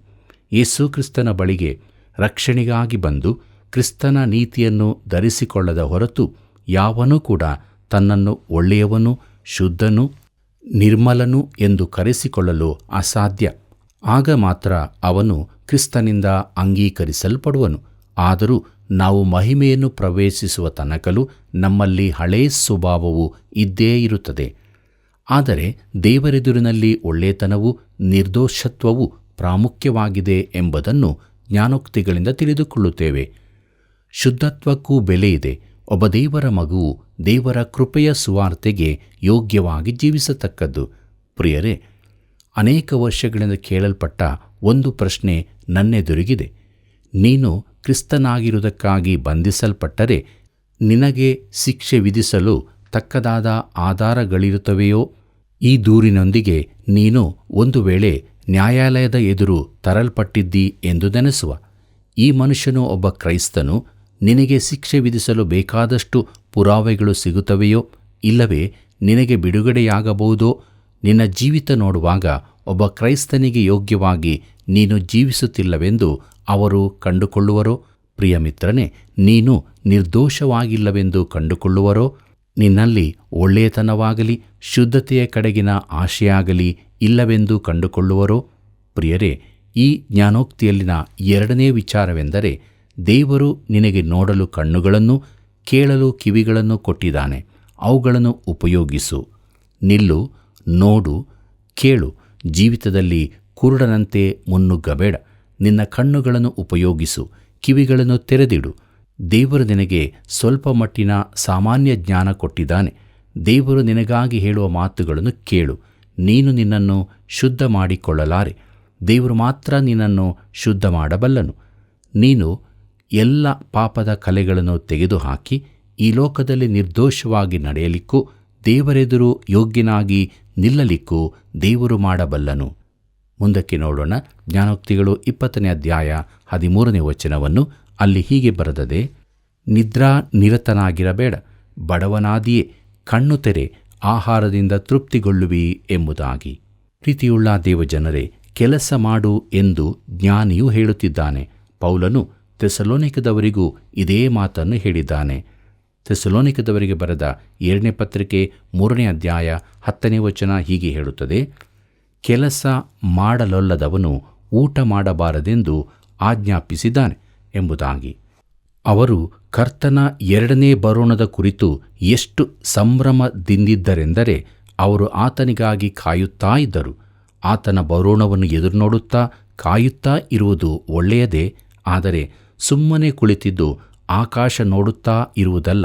ಯೇಸು ಕ್ರಿಸ್ತನ ಬಳಿಗೆ ರಕ್ಷಣೆಗಾಗಿ ಬಂದು ಕ್ರಿಸ್ತನ ನೀತಿಯನ್ನು ಧರಿಸಿಕೊಳ್ಳದ ಹೊರತು ಯಾವನೂ ಕೂಡ ತನ್ನನ್ನು ಒಳ್ಳೆಯವನು, ಶುದ್ಧನು, ನಿರ್ಮಲನು ಎಂದು ಕರೆಸಿಕೊಳ್ಳಲು ಅಸಾಧ್ಯ. ಆಗ ಮಾತ್ರ ಅವನು ಕ್ರಿಸ್ತನಿಂದ ಅಂಗೀಕರಿಸಲ್ಪಡುವನು. ಆದರೂ ನಾವು ಮಹಿಮೆಯನ್ನು ಪ್ರವೇಶಿಸುವ ತನಕಲೂ ನಮ್ಮಲ್ಲಿ ಹಳೇ ಸ್ವಭಾವವು ಇದ್ದೇ ಇರುತ್ತದೆ. ಆದರೆ ದೇವರೆದುರಿನಲ್ಲಿ ಒಳ್ಳೆತನವೂ ನಿರ್ದೋಷತ್ವವೂ ಪ್ರಾಮುಖ್ಯವಾಗಿದೆ ಎಂಬುದನ್ನು ಜ್ಞಾನೋಕ್ತಿಗಳಿಂದ ತಿಳಿದುಕೊಳ್ಳುತ್ತೇವೆ. ಶುದ್ಧತ್ವಕ್ಕೂ ಬೆಲೆ ಇದೆ. ಒಬ್ಬ ದೇವರ ಮಗುವು ದೇವರ ಕೃಪೆಯ ಸುವಾರ್ತೆಗೆ ಯೋಗ್ಯವಾಗಿ ಜೀವಿಸತಕ್ಕದ್ದು. ಪ್ರಿಯರೇ, ಅನೇಕ ವರ್ಷಗಳಿಂದ ಕೇಳಲ್ಪಟ್ಟ ಒಂದು ಪ್ರಶ್ನೆ ನನ್ನೆದುರಿಗಿದೆ. ನೀನು ಕ್ರಿಸ್ತನಾಗಿರುವುದಕ್ಕಾಗಿ ಬಂಧಿಸಲ್ಪಟ್ಟರೆ ನಿನಗೆ ಶಿಕ್ಷೆ ವಿಧಿಸಲು ತಕ್ಕದಾದ ಆಧಾರಗಳಿರುತ್ತವೆಯೋ? ಈ ದೂರಿನೊಂದಿಗೆ ನೀನು ಒಂದು ವೇಳೆ ನ್ಯಾಯಾಲಯದ ಎದುರು ತರಲ್ಪಟ್ಟಿದ್ದಿ ಎಂದು ನೆನೆಸುವ. ಈ ಮನುಷ್ಯನು ಒಬ್ಬ ಕ್ರೈಸ್ತನು. ನಿನಗೆ ಶಿಕ್ಷೆ ವಿಧಿಸಲು ಬೇಕಾದಷ್ಟು ಪುರಾವೆಗಳು ಸಿಗುತ್ತವೆಯೋ? ಇಲ್ಲವೇ ನಿನಗೆ ಬಿಡುಗಡೆಯಾಗಬಹುದೋ? ನಿನ್ನ ಜೀವಿತ ನೋಡುವಾಗ ಒಬ್ಬ ಕ್ರೈಸ್ತನಿಗೆ ಯೋಗ್ಯವಾಗಿ ನೀನು ಜೀವಿಸುತ್ತಿಲ್ಲವೆಂದು ಅವರು ಕಂಡುಕೊಳ್ಳುವರೋ? ಪ್ರಿಯ ಮಿತ್ರನೇ, ನೀನು ನಿರ್ದೋಷವಾಗಿಲ್ಲವೆಂದು ಕಂಡುಕೊಳ್ಳುವರೋ? ನಿನ್ನಲ್ಲಿ ಒಳ್ಳೆಯತನವಾಗಲಿ ಶುದ್ಧತೆಯ ಕಡೆಗಿನ ಆಶೆಯಾಗಲಿ ಇಲ್ಲವೆಂದು ಕಂಡುಕೊಳ್ಳುವರೋ? ಪ್ರಿಯರೇ, ಈ ಜ್ಞಾನೋಕ್ತಿಯಲ್ಲಿನ 2ನೇ ವಿಚಾರವೆಂದರೆ, ದೇವರು ನಿನಗೆ ನೋಡಲು ಕಣ್ಣುಗಳನ್ನು, ಕೇಳಲು ಕಿವಿಗಳನ್ನು ಕೊಟ್ಟಿದ್ದಾನೆ. ಅವುಗಳನ್ನು ಉಪಯೋಗಿಸು. ನಿಲ್ಲು, ನೋಡು, ಕೇಳು. ಜೀವಿತದಲ್ಲಿ ಕುರುಡನಂತೆ ಮುನ್ನುಗ್ಗಬೇಡ. ನಿನ್ನ ಕಣ್ಣುಗಳನ್ನು ಉಪಯೋಗಿಸು, ಕಿವಿಗಳನ್ನು ತೆರೆದಿಡು. ದೇವರು ನಿನಗೆ ಸ್ವಲ್ಪ ಮಟ್ಟಿನ ಸಾಮಾನ್ಯ ಜ್ಞಾನ ಕೊಟ್ಟಿದ್ದಾನೆ. ದೇವರು ನಿನಗಾಗಿ ಹೇಳುವ ಮಾತುಗಳನ್ನು ಕೇಳು. ನೀನು ನಿನ್ನನ್ನು ಶುದ್ಧ ಮಾಡಿಕೊಳ್ಳಲಾರೆ. ದೇವರು ಮಾತ್ರ ನಿನ್ನನ್ನು ಶುದ್ಧ ಮಾಡಬಲ್ಲನು. ನೀನು ಎಲ್ಲ ಪಾಪದ ಕಲೆಗಳನ್ನು ತೆಗೆದುಹಾಕಿ ಈ ಲೋಕದಲ್ಲಿ ನಿರ್ದೋಷವಾಗಿ ನಡೆಯಲಿಕ್ಕೂ ದೇವರೆದುರು ಯೋಗ್ಯನಾಗಿ ನಿಲ್ಲಲಿಕ್ಕೂ ದೇವರು ಮಾಡಬಲ್ಲನು. ಮುಂದಕ್ಕೆ ನೋಡೋಣ. ಜ್ಞಾನೋಕ್ತಿಗಳು 20ನೇ ಅಧ್ಯಾಯ 13ನೇ ವಚನವನ್ನು. ಅಲ್ಲಿ ಹೀಗೆ ಬರೆದದೆ, ನಿದ್ರಾ ನಿರತನಾಗಿರಬೇಡ, ಬಡವನಾದಿಯೇ, ಕಣ್ಣು ತೆರೆ, ಆಹಾರದಿಂದ ತೃಪ್ತಿಗೊಳ್ಳುವಿ ಎಂಬುದಾಗಿ. ಪ್ರೀತಿಯುಳ್ಳ ದೇವಜನರೇ, ಕೆಲಸ ಮಾಡು ಎಂದು ಜ್ಞಾನಿಯು ಹೇಳುತ್ತಿದ್ದಾನೆ. ಪೌಲನು ಥೆಸಲೋನಿಕದವರಿಗೂ ಇದೇ ಮಾತನ್ನು ಹೇಳಿದ್ದಾನೆ. ಥೆಸಲೋನಿಕದವರಿಗೆ ಬರೆದ 2ನೇ ಪತ್ರಿಕೆ 3ನೇ ಅಧ್ಯಾಯ 10ನೇ ವಚನ ಹೀಗೆ ಹೇಳುತ್ತದೆ, ಕೆಲಸ ಮಾಡಲೊಲ್ಲದವನು ಊಟ ಮಾಡಬಾರದೆಂದು ಆಜ್ಞಾಪಿಸಿದ್ದಾನೆ ಎಂಬುದಾಗಿ. ಅವರು ಕರ್ತನ 2ನೇ ಬರೋಣದ ಕುರಿತು ಎಷ್ಟು ಸಂಭ್ರಮದಿಂದಿದ್ದರೆಂದರೆ ಅವರು ಆತನಿಗಾಗಿ ಕಾಯುತ್ತಾ ಇದ್ದರು. ಆತನ ಬರೋಣವನ್ನು ಎದುರು ನೋಡುತ್ತಾ ಕಾಯುತ್ತಾ ಇರುವುದು ಒಳ್ಳೆಯದೇ, ಆದರೆ ಸುಮ್ಮನೆ ಕುಳಿತಿದ್ದು ಆಕಾಶ ನೋಡುತ್ತಾ ಇರುವುದಲ್ಲ.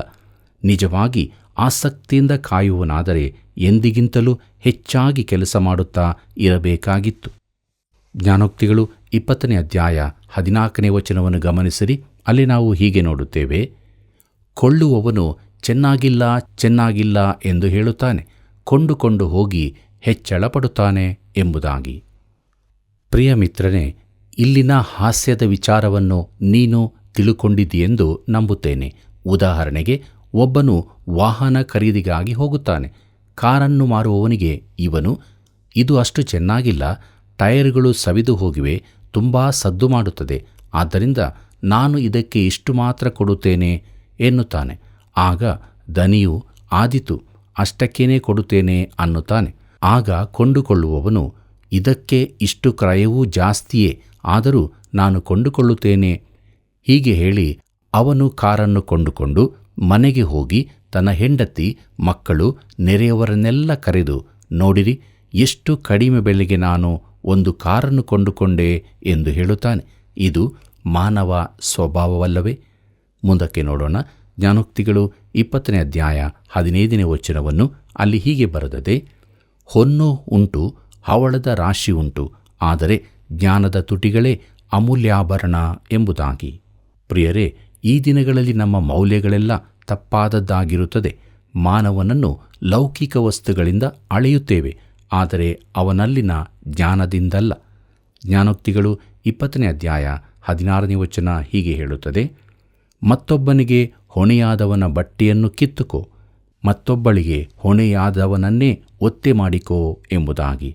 ನಿಜವಾಗಿ ಆಸಕ್ತಿಯಿಂದ ಕಾಯುವನಾದರೆ ಎಂದಿಗಿಂತಲೂ ಹೆಚ್ಚಾಗಿ ಕೆಲಸ ಮಾಡುತ್ತಾ ಇರಬೇಕಾಗಿತ್ತು. ಜ್ಞಾನೋಕ್ತಿಗಳು 20ನೇ ಅಧ್ಯಾಯ 14ನೇ ವಚನವನ್ನು ಗಮನಿಸಿರಿ. ಅಲ್ಲಿ ನಾವು ಹೀಗೆ ನೋಡುತ್ತೇವೆ, ಕೊಳ್ಳುವವನು ಚೆನ್ನಾಗಿಲ್ಲ ಚೆನ್ನಾಗಿಲ್ಲ ಎಂದು ಹೇಳುತ್ತಾನೆ, ಕೊಂಡುಕೊಂಡು ಹೋಗಿ ಹೆಚ್ಚಳ ಪಡುತ್ತಾನೆ ಎಂಬುದಾಗಿ. ಪ್ರಿಯ ಮಿತ್ರನೇ, ಇಲ್ಲಿನ ಹಾಸ್ಯದ ವಿಚಾರವನ್ನು ನೀನು ತಿಳುಕೊಂಡಿದ್ದೀಯೆಂದು ನಂಬುತ್ತೇನೆ. ಉದಾಹರಣೆಗೆ, ಒಬ್ಬನು ವಾಹನ ಖರೀದಿಗಾಗಿ ಹೋಗುತ್ತಾನೆ. ಕಾರನ್ನು ಮಾರುವವನಿಗೆ ಇವನು, ಇದು ಅಷ್ಟು ಚೆನ್ನಾಗಿಲ್ಲ, ಟೈರ್ಗಳು ಸವಿದು ಹೋಗಿವೆ, ತುಂಬ ಸದ್ದು ಮಾಡುತ್ತದೆ, ಆದ್ದರಿಂದ ನಾನು ಇದಕ್ಕೆ ಇಷ್ಟು ಮಾತ್ರ ಕೊಡುತ್ತೇನೆ ಎನ್ನುತ್ತಾನೆ. ಆಗ ದನಿಯು, ಆದಿತು, ಅಷ್ಟಕ್ಕೇನೆ ಕೊಡುತ್ತೇನೆ ಅನ್ನುತ್ತಾನೆ. ಆಗ ಕೊಂಡುಕೊಳ್ಳುವವನು, ಇದಕ್ಕೆ ಇಷ್ಟು ಕ್ರಯವೂ ಜಾಸ್ತಿಯೇ, ಆದರೂ ನಾನು ಕೊಂಡುಕೊಳ್ಳುತ್ತೇನೆ ಹೀಗೆ ಹೇಳಿ ಅವನು ಕಾರನ್ನು ಕೊಂಡುಕೊಂಡು ಮನೆಗೆ ಹೋಗಿ ತನ್ನ ಹೆಂಡತಿ, ಮಕ್ಕಳು, ನೆರೆಯವರನ್ನೆಲ್ಲ ಕರೆದು, ನೋಡಿರಿ, ಎಷ್ಟು ಕಡಿಮೆ ಬೆಲೆಗೆ ನಾನು ಒಂದು ಕಾರನ್ನು ಕೊಂಡುಕೊಂಡೆ ಎಂದು ಹೇಳುತ್ತಾನೆ. ಇದು ಮಾನವ ಸ್ವಭಾವವಲ್ಲವೇ? ಮುಂದಕ್ಕೆ ನೋಡೋಣ. ಜ್ಞಾನೋಕ್ತಿಗಳು 20ನೇ ಅಧ್ಯಾಯ 15ನೇ ವಚನವನ್ನು. ಅಲ್ಲಿ ಹೀಗೆ ಬರೆದದೆ, ಹೊನ್ನು ಉಂಟು, ಹವಳದ ರಾಶಿ ಉಂಟು, ಆದರೆ ಜ್ಞಾನದ ತುಟಿಗಳೇ ಅಮೂಲ್ಯಾಭರಣ ಎಂಬುದಾಗಿ. ಪ್ರಿಯರೇ, ಈ ದಿನಗಳಲ್ಲಿ ನಮ್ಮ ಮೌಲ್ಯಗಳೆಲ್ಲ ತಪ್ಪಾದದ್ದಾಗಿರುತ್ತದೆ. ಮಾನವನನ್ನು ಲೌಕಿಕ ವಸ್ತುಗಳಿಂದ ಅಳೆಯುತ್ತೇವೆ, ಆದರೆ ಅವನಲ್ಲಿನ ಜ್ಞಾನದಿಂದಲ್ಲ. ಜ್ಞಾನೋಕ್ತಿಗಳು 20ನೇ ಅಧ್ಯಾಯ 16ನೇ ವಚನ ಹೀಗೆ ಹೇಳುತ್ತದೆ, ಮತ್ತೊಬ್ಬನಿಗೆ ಹೊಣೆಯಾದವನ ಬಟ್ಟೆಯನ್ನು ಕಿತ್ತುಕೋ, ಮತ್ತೊಬ್ಬಳಿಗೆ ಹೊಣೆಯಾದವನನ್ನೇ ಒತ್ತೆ ಮಾಡಿಕೋ ಎಂಬುದಾಗಿ.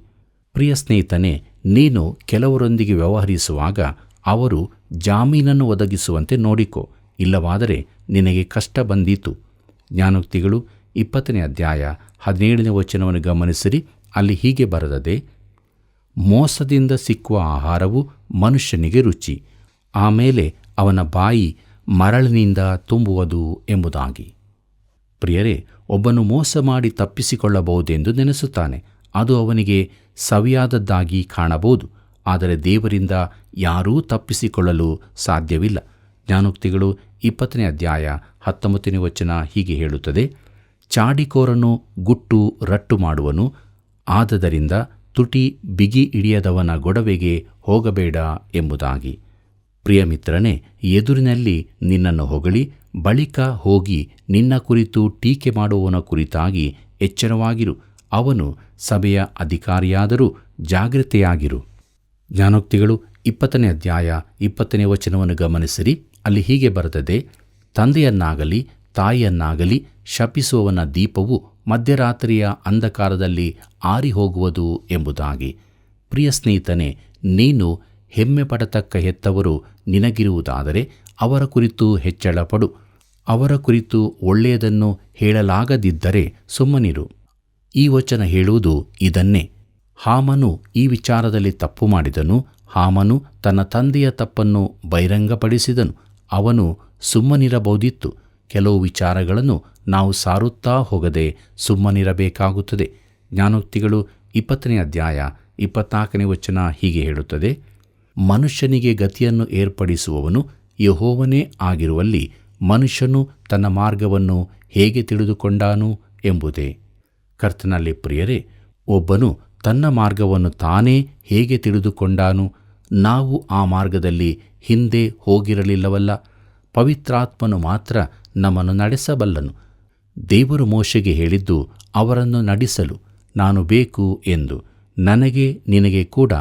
ಪ್ರಿಯ ಸ್ನೇಹಿತನೇ, ನೀನು ಕೆಲವರೊಂದಿಗೆ ವ್ಯವಹರಿಸುವಾಗ ಅವರು ಜಾಮೀನನ್ನು ಒದಗಿಸುವಂತೆ ನೋಡಿಕೋ, ಇಲ್ಲವಾದರೆ ನಿನಗೆ ಕಷ್ಟ ಬಂದೀತು. ಜ್ಞಾನೋಕ್ತಿಗಳು 20ನೇ ಅಧ್ಯಾಯ 17ನೇ ವಚನವನ್ನು ಗಮನಿಸಿರಿ. ಅಲ್ಲಿ ಹೀಗೆ ಬರೆದದೆ, ಮೋಸದಿಂದ ಸಿಕ್ಕುವ ಆಹಾರವು ಮನುಷ್ಯನಿಗೆ ರುಚಿ, ಆಮೇಲೆ ಅವನ ಬಾಯಿ ಮರಳಿನಿಂದ ತುಂಬುವುದು ಎಂಬುದಾಗಿ. ಪ್ರಿಯರೇ, ಒಬ್ಬನು ಮೋಸ ಮಾಡಿ ತಪ್ಪಿಸಿಕೊಳ್ಳಬಹುದೆಂದು ನೆನೆಸುತ್ತಾನೆ. ಅದು ಅವನಿಗೆ ಸವಿಯಾದದ್ದಾಗಿ ಕಾಣಬಹುದು, ಆದರೆ ದೇವರಿಂದ ಯಾರೂ ತಪ್ಪಿಸಿಕೊಳ್ಳಲು ಸಾಧ್ಯವಿಲ್ಲ. ಜ್ಞಾನೋಕ್ತಿಗಳು 20ನೇ ಅಧ್ಯಾಯ 19ನೇ ವಚನ ಹೀಗೆ ಹೇಳುತ್ತದೆ, ಚಾಡಿಕೋರನು ಗುಟ್ಟು ರಟ್ಟು ಮಾಡುವನು, ಆದದರಿಂದ ತುಟಿ ಬಿಗಿ ಹಿಡಿಯದವನ ಗೊಡವೆಗೆ ಹೋಗಬೇಡ ಎಂಬುದಾಗಿ. ಪ್ರಿಯ ಮಿತ್ರನೇ, ಎದುರಿನಲ್ಲಿ ನಿನ್ನನ್ನು ಹೊಗಳಿ ಬಳಿಕ ಹೋಗಿ ನಿನ್ನ ಕುರಿತು ಟೀಕೆ ಮಾಡುವವನ ಕುರಿತಾಗಿ ಎಚ್ಚರವಾಗಿರು. ಅವನು ಸಭೆಯ ಅಧಿಕಾರಿಯಾದರೂ ಜಾಗೃತೆಯಾಗಿರು. ಜ್ಞಾನೋಕ್ತಿಗಳು 20ನೇ ಅಧ್ಯಾಯ 20ನೇ ವಚನವನ್ನು ಗಮನಿಸಿರಿ. ಅಲ್ಲಿ ಹೀಗೆ ಬರೆದದೆ, ತಂದೆಯನ್ನಾಗಲಿ ತಾಯಿಯನ್ನಾಗಲಿ ಶಪಿಸುವವನ ದೀಪವು ಮಧ್ಯರಾತ್ರಿಯ ಅಂಧಕಾರದಲ್ಲಿ ಆರಿ ಹೋಗುವುದು ಎಂಬುದಾಗಿ. ಪ್ರಿಯ ಸ್ನೇಹಿತನೇ, ನೀನು ಹೆಮ್ಮೆ ಪಡತಕ್ಕ ಹೆತ್ತವರು ನಿನಗಿರುವುದಾದರೆ ಅವರ ಕುರಿತು ಹೆಚ್ಚಳಪಡು. ಅವರ ಕುರಿತು ಒಳ್ಳೆಯದನ್ನು ಹೇಳಲಾಗದಿದ್ದರೆ ಸುಮ್ಮನಿರು. ಈ ವಚನ ಹೇಳುವುದು ಇದನ್ನೇ. ಹಾಮನು ಈ ವಿಚಾರದಲ್ಲಿ ತಪ್ಪು ಮಾಡಿದನು. ಹಾಮನು ತನ್ನ ತಂದೆಯ ತಪ್ಪನ್ನು ಬಹಿರಂಗಪಡಿಸಿದನು. ಅವನು ಸುಮ್ಮನಿರಬಹುದಿತ್ತು. ಕೆಲವು ವಿಚಾರಗಳನ್ನು ನಾವು ಸಾರುತ್ತಾ ಹೋಗದೆ ಸುಮ್ಮನಿರಬೇಕಾಗುತ್ತದೆ. ಜ್ಞಾನೋಕ್ತಿಗಳು 20ನೇ ಅಧ್ಯಾಯ 24ನೇ ವಚನ ಹೀಗೆ ಹೇಳುತ್ತದೆ, ಮನುಷ್ಯನಿಗೆ ಗತಿಯನ್ನು ಏರ್ಪಡಿಸುವವನು ಯೆಹೋವನೇ ಆಗಿರುವಲ್ಲಿ ಮನುಷ್ಯನು ತನ್ನ ಮಾರ್ಗವನ್ನು ಹೇಗೆ ತಿಳಿದುಕೊಂಡಾನು ಎಂಬುದೇ. ಕರ್ತನಲ್ಲಿ ಪ್ರಿಯರೇ, ಒಬ್ಬನು ತನ್ನ ಮಾರ್ಗವನ್ನು ತಾನೇ ಹೇಗೆ ತಿಳಿದುಕೊಂಡಾನು? ನಾವು ಆ ಮಾರ್ಗದಲ್ಲಿ ಹಿಂದೆ ಹೋಗಿರಲಿಲ್ಲವಲ್ಲ. ಪವಿತ್ರಾತ್ಮನು ಮಾತ್ರ ನಮ್ಮನ್ನು ನಡೆಸಬಲ್ಲನು. ದೇವರು ಮೋಶೆಗೆ ಹೇಳಿದ್ದು ಅವರನ್ನು ನಡೆಸಲು ನಾನು ಬೇಕು ಎಂದು. ನನಗೆ ನಿನಗೆ ಕೂಡ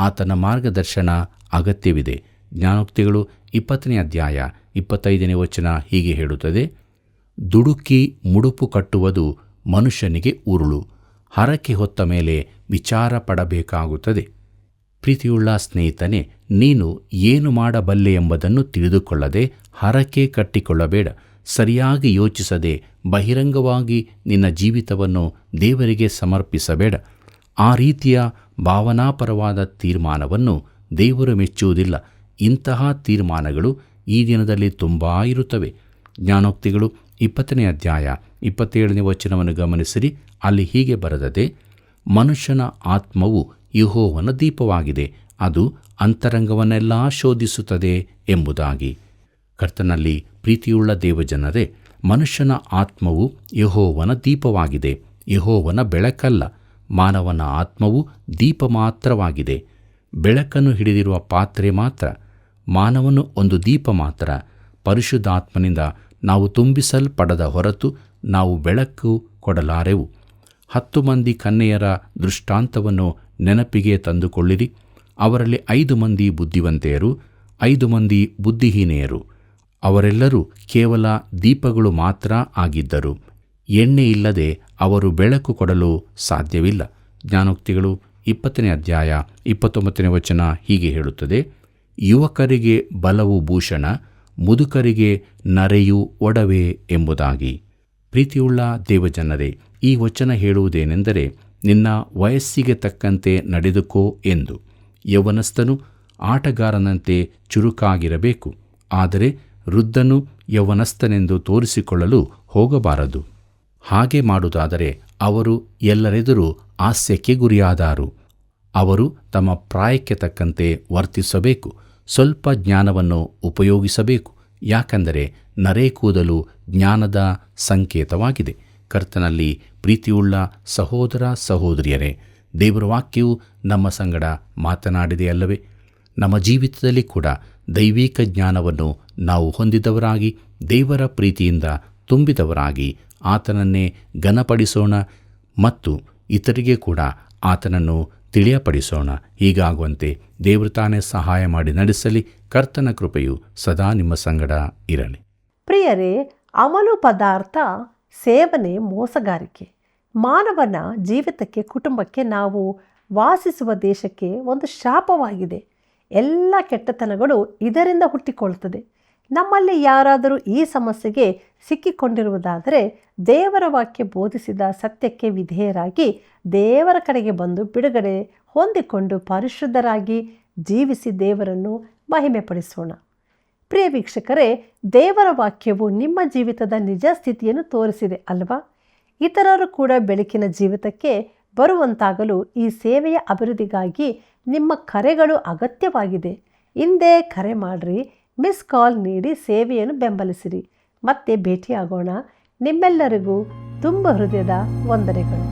ಆತನ ಮಾರ್ಗದರ್ಶನ ಅಗತ್ಯವಿದೆ. ಜ್ಞಾನೋಕ್ತಿಗಳು 20ನೇ ಅಧ್ಯಾಯ 25ನೇ ವಚನ ಹೀಗೆ ಹೇಳುತ್ತದೆ, ದುಡುಕಿ ಮುಡುಪು ಕಟ್ಟುವುದು ಮನುಷ್ಯನಿಗೆ ಉರುಳು, ಹರಕೆ ಹೊತ್ತ ಮೇಲೆ ವಿಚಾರ ಪಡಬೇಕಾಗುತ್ತದೆ. ಪ್ರೀತಿಯುಳ್ಳ ಸ್ನೇಹಿತನೇ, ನೀನು ಏನು ಮಾಡಬಲ್ಲೆ ಎಂಬುದನ್ನು ತಿಳಿದುಕೊಳ್ಳದೆ ಹರಕೆ ಕಟ್ಟಿಕೊಳ್ಳಬೇಡ. ಸರಿಯಾಗಿ ಯೋಚಿಸದೆ ಬಹಿರಂಗವಾಗಿ ನಿನ್ನ ಜೀವಿತವನ್ನು ದೇವರಿಗೆ ಸಮರ್ಪಿಸಬೇಡ. ಆ ರೀತಿಯ ಭಾವನಾಪರವಾದ ತೀರ್ಮಾನವನ್ನು ದೇವರು ಮೆಚ್ಚುವುದಿಲ್ಲ. ಇಂತಹ ತೀರ್ಮಾನಗಳು ಈ ದಿನದಲ್ಲಿ ತುಂಬ ಇರುತ್ತವೆ. ಜ್ಞಾನೋಕ್ತಿಗಳು 20ನೇ ಅಧ್ಯಾಯ 27ನೇ ವಚನವನ್ನು ಗಮನಿಸಿರಿ. ಅಲ್ಲಿ ಹೀಗೆ ಬರೆದದೆ, ಮನುಷ್ಯನ ಆತ್ಮವು ಯೆಹೋವನ ದೀಪವಾಗಿದೆ, ಅದು ಅಂತರಂಗವನ್ನೆಲ್ಲ ಶೋಧಿಸುತ್ತದೆ ಎಂಬುದಾಗಿ. ಕರ್ತನಲ್ಲಿ ಪ್ರೀತಿಯುಳ್ಳ ದೇವಜನರೇ, ಮನುಷ್ಯನ ಆತ್ಮವು ಯೆಹೋವನ ದೀಪವಾಗಿದೆ, ಯೆಹೋವನ ಬೆಳಕಲ್ಲ. ಮಾನವನ ಆತ್ಮವು ದೀಪ ಮಾತ್ರವಾಗಿದೆ, ಬೆಳಕನ್ನು ಹಿಡಿದಿರುವ ಪಾತ್ರೆ ಮಾತ್ರ. ಮಾನವನು ಒಂದು ದೀಪ ಮಾತ್ರ. ಪರಿಶುದ್ಧಾತ್ಮನಿಂದ ನಾವು ತುಂಬಿಸಲ್ಪಡದ ಹೊರತು ನಾವು ಬೆಳಕು ಕೊಡಲಾರೆವು. 10 ಮಂದಿ ಕನ್ಯೆಯರ ದೃಷ್ಟಾಂತವನ್ನು ನೆನಪಿಗೆ ತಂದುಕೊಳ್ಳಿರಿ. ಅವರಲ್ಲಿ 5 ಮಂದಿ ಬುದ್ಧಿವಂತೆಯರು, 5 ಮಂದಿ ಬುದ್ಧಿಹೀನೆಯರು. ಅವರೆಲ್ಲರೂ ಕೇವಲ ದೀಪಗಳು ಮಾತ್ರ ಆಗಿದ್ದರು. ಎಣ್ಣೆ ಇಲ್ಲದೆ ಅವರು ಬೆಳಕು ಕೊಡಲು ಸಾಧ್ಯವಿಲ್ಲ. ಜ್ಞಾನೋಕ್ತಿಗಳು 20ನೇ ಅಧ್ಯಾಯ 29ನೇ ವಚನ ಹೀಗೆ ಹೇಳುತ್ತದೆ, ಯುವಕರಿಗೆ ಬಲವು ಭೂಷಣ, ಮುದುಕರಿಗೆ ನರೆಯು ಒಡವೆ ಎಂಬುದಾಗಿ. ಪ್ರೀತಿಯುಳ್ಳ ದೇವಜನರೇ, ಈ ವಚನ ಹೇಳುವುದೇನೆಂದರೆ, ನಿನ್ನ ವಯಸ್ಸಿಗೆ ತಕ್ಕಂತೆ ನಡೆದುಕೋ ಎಂದು. ಯೌವನಸ್ಥನು ಆಟಗಾರನಂತೆ ಚುರುಕಾಗಿರಬೇಕು, ಆದರೆ ವೃದ್ಧನು ಯೌವನಸ್ಥನೆಂದು ತೋರಿಸಿಕೊಳ್ಳಲು ಹೋಗಬಾರದು. ಹಾಗೆ ಮಾಡುವುದಾದರೆ ಅವರು ಎಲ್ಲರೆದುರು ಹಾಸ್ಯಕ್ಕೆ ಗುರಿಯಾದಾರು. ಅವರು ತಮ್ಮ ಪ್ರಾಯಕ್ಕೆ ತಕ್ಕಂತೆ ವರ್ತಿಸಬೇಕು. ಸ್ವಲ್ಪ ಜ್ಞಾನವನ್ನು ಉಪಯೋಗಿಸಬೇಕು, ಯಾಕಂದರೆ ನರೆ ಕೂದಲು ಜ್ಞಾನದ ಸಂಕೇತವಾಗಿದೆ. ಕರ್ತನಲ್ಲಿ ಪ್ರೀತಿಯುಳ್ಳ ಸಹೋದರ ಸಹೋದರಿಯರೇ, ದೇವರ ವಾಕ್ಯವು ನಮ್ಮ ಸಂಗಡ ಮಾತನಾಡಿದೆಯಲ್ಲವೇ? ನಮ್ಮ ಜೀವಿತದಲ್ಲಿ ಕೂಡ ದೈವಿಕ ಜ್ಞಾನವನ್ನು ನಾವು ಹೊಂದಿದವರಾಗಿ, ದೇವರ ಪ್ರೀತಿಯಿಂದ ತುಂಬಿದವರಾಗಿ ಆತನನ್ನೇ ಘನಪಡಿಸೋಣ ಮತ್ತು ಇತರಿಗೆ ಕೂಡ ಆತನನ್ನು ತಿಳಿಯಪಡಿಸೋಣ. ಹೀಗಾಗುವಂತೆ ದೇವರು ತಾನೇ ಸಹಾಯ ಮಾಡಿ ನಡೆಸಲಿ. ಕರ್ತನ ಕೃಪೆಯು ಸದಾ ನಿಮ್ಮ ಸಂಗಡ ಇರಲಿ.
ಪ್ರಿಯರೇ, ಅಮಲು ಪದಾರ್ಥ ಸೇವನೆ ಮೋಸಗಾರಿಕೆ ಮಾನವನ ಜೀವಿತಕ್ಕೆ, ಕುಟುಂಬಕ್ಕೆ, ನಾವು ವಾಸಿಸುವ ದೇಶಕ್ಕೆ ಒಂದು ಶಾಪವಾಗಿದೆ. ಎಲ್ಲ ಕೆಟ್ಟತನಗಳು ಇದರಿಂದ ಹುಟ್ಟಿಕೊಳ್ಳುತ್ತದೆ. ನಮ್ಮಲ್ಲಿ ಯಾರಾದರೂ ಈ ಸಮಸ್ಯೆಗೆ ಸಿಕ್ಕಿಕೊಂಡಿರುವುದಾದರೆ ದೇವರ ವಾಕ್ಯ ಬೋಧಿಸಿದ ಸತ್ಯಕ್ಕೆ ವಿಧೇಯರಾಗಿ ದೇವರ ಕಡೆಗೆ ಬಂದು ಬಿಡುಗಡೆ ಹೊಂದಿಕೊಂಡು ಪರಿಶುದ್ಧರಾಗಿ ಜೀವಿಸಿ ದೇವರನ್ನು ಮಹಿಮೆಪಡಿಸೋಣ. ಪ್ರಿಯ ವೀಕ್ಷಕರೇ, ದೇವರ ವಾಕ್ಯವು ನಿಮ್ಮ ಜೀವಿತದ ನಿಜ ಸ್ಥಿತಿಯನ್ನು ತೋರಿಸಿದೆ ಅಲ್ವಾ? ಇತರರು ಕೂಡ ಬೆಳಕಿನ ಜೀವಿತಕ್ಕೆ ಬರುವಂತಾಗಲು ಈ ಸೇವೆಯ ಅಭಿವೃದ್ಧಿಗಾಗಿ ನಿಮ್ಮ ಕರೆಗಳು ಅಗತ್ಯವಾಗಿದೆ. ಹಿಂದೆ ಕರೆ ಮಾಡಿರಿ, ಮಿಸ್ ಕಾಲ್ ನೀಡಿ ಸೇವೆಯನ್ನು ಬೆಂಬಲಿಸಿರಿ. ಮತ್ತೆ ಭೇಟಿಯಾಗೋಣ. ನಿಮ್ಮೆಲ್ಲರಿಗೂ ತುಂಬ ಹೃದಯದ ವಂದನೆಗಳು.